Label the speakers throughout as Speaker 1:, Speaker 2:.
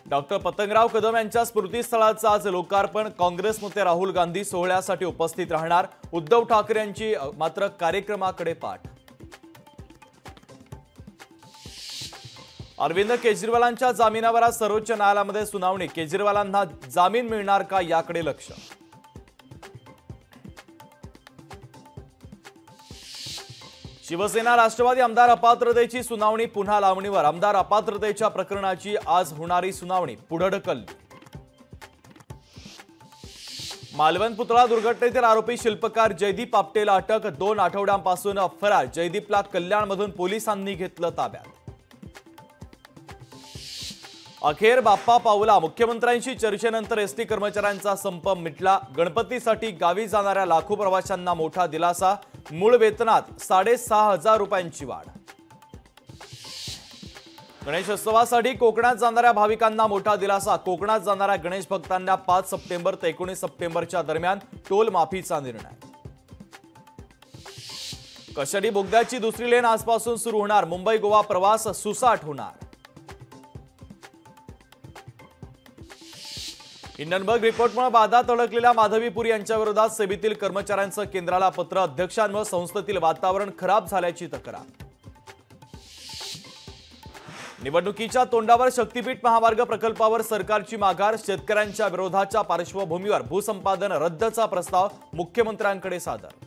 Speaker 1: Doctor Patangrao Kadam यांच्या स्मृतीस्थळाचं आज लोकार्पण। काँग्रेस नेते राहुल गांधी सोहळ्यासाठी उपस्थित राहणार। उद्धव ठाकरे यांची मात्र कार्यक्रमाकडे पाठ। अरविंद केजरीवालांच्या जामिनावर आज सर्वोच्च न्यायालयामध्ये सुनावणी। केजरीवालांना जामीन मिळणार का याकडे लक्ष। शिवसेना राष्ट्रवादी आमदार अपात्रतेची सुनावणी पुन्हा लावणीवर। आमदार अपात्रतेच्या प्रकरणाची आज होणारी सुनावणी पुढे ढकलली। मालवण पुतळा दुर्घटनेतील आरोपी शिल्पकार जयदीप आपटेला अटक। 2 आठवड्यांपासून फरार जयदीपला कल्याणमधून पोलिसांनी घेतलं ताब्यात। अखेर बाप्पा पावला। मुख्यमंत्र्यांशी चर्चेनंतर एसटी कर्मचाऱ्यांचा संप मिटला। गणपतीसाठी गावी जाणाऱ्या लाखो प्रवाशांना मोठा दिलासा। मूळ वेतनात 6,500 रुपयांची वाढ। गणेशोत्सवासाठी कोकणात जाणाऱ्या भाविकांना मोठा दिलासा। कोकणात जाणाऱ्या गणेश भक्तांना 5 सप्टेंबर ते 19 सप्टेंबरच्या दरम्यान टोल माफीचा निर्णय। कशेडी बोगद्याची दुसरी लेन आजपासून सुरू होणार। मुंबई गोवा प्रवास सुसाट होणार। हिंडनबर्ग रिपोर्टमुळे वादात अडकलेल्या माधवीपुरी यांच्या विरोधात सेबीतील कर्मचाऱ्यांचं केंद्राला पत्र। अध्यक्षांमुळे संस्थेतील वातावरण खराब झाल्याची तक्रार। निवडणुकीच्या तोंडावर शक्तीपीठ महामार्ग प्रकल्पावर सरकारची माघार। शेतकऱ्यांच्या विरोधाच्या पार्श्वभूमीवर भूसंपादन रद्दचा प्रस्ताव मुख्यमंत्र्यांकडे सादर।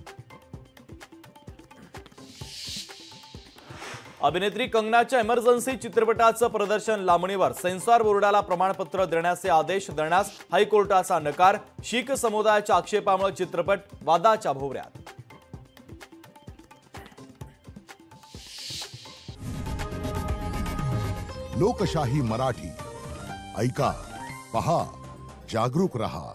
Speaker 1: अभिनेत्री कंगनाच्या इमर्जन्सी चित्रपटाचं प्रदर्शन लांबणीवर। सेन्सॉर बोर्डाला प्रमाणपत्र देण्याचे आदेश देण्यास हायकोर्टाचा नकार। शीख समुदायाच्या आक्षेपामुळे चित्रपट वादाच्या भोवऱ्यात।
Speaker 2: लोकशाही मराठी ऐका, पहा, जागरूक रहा।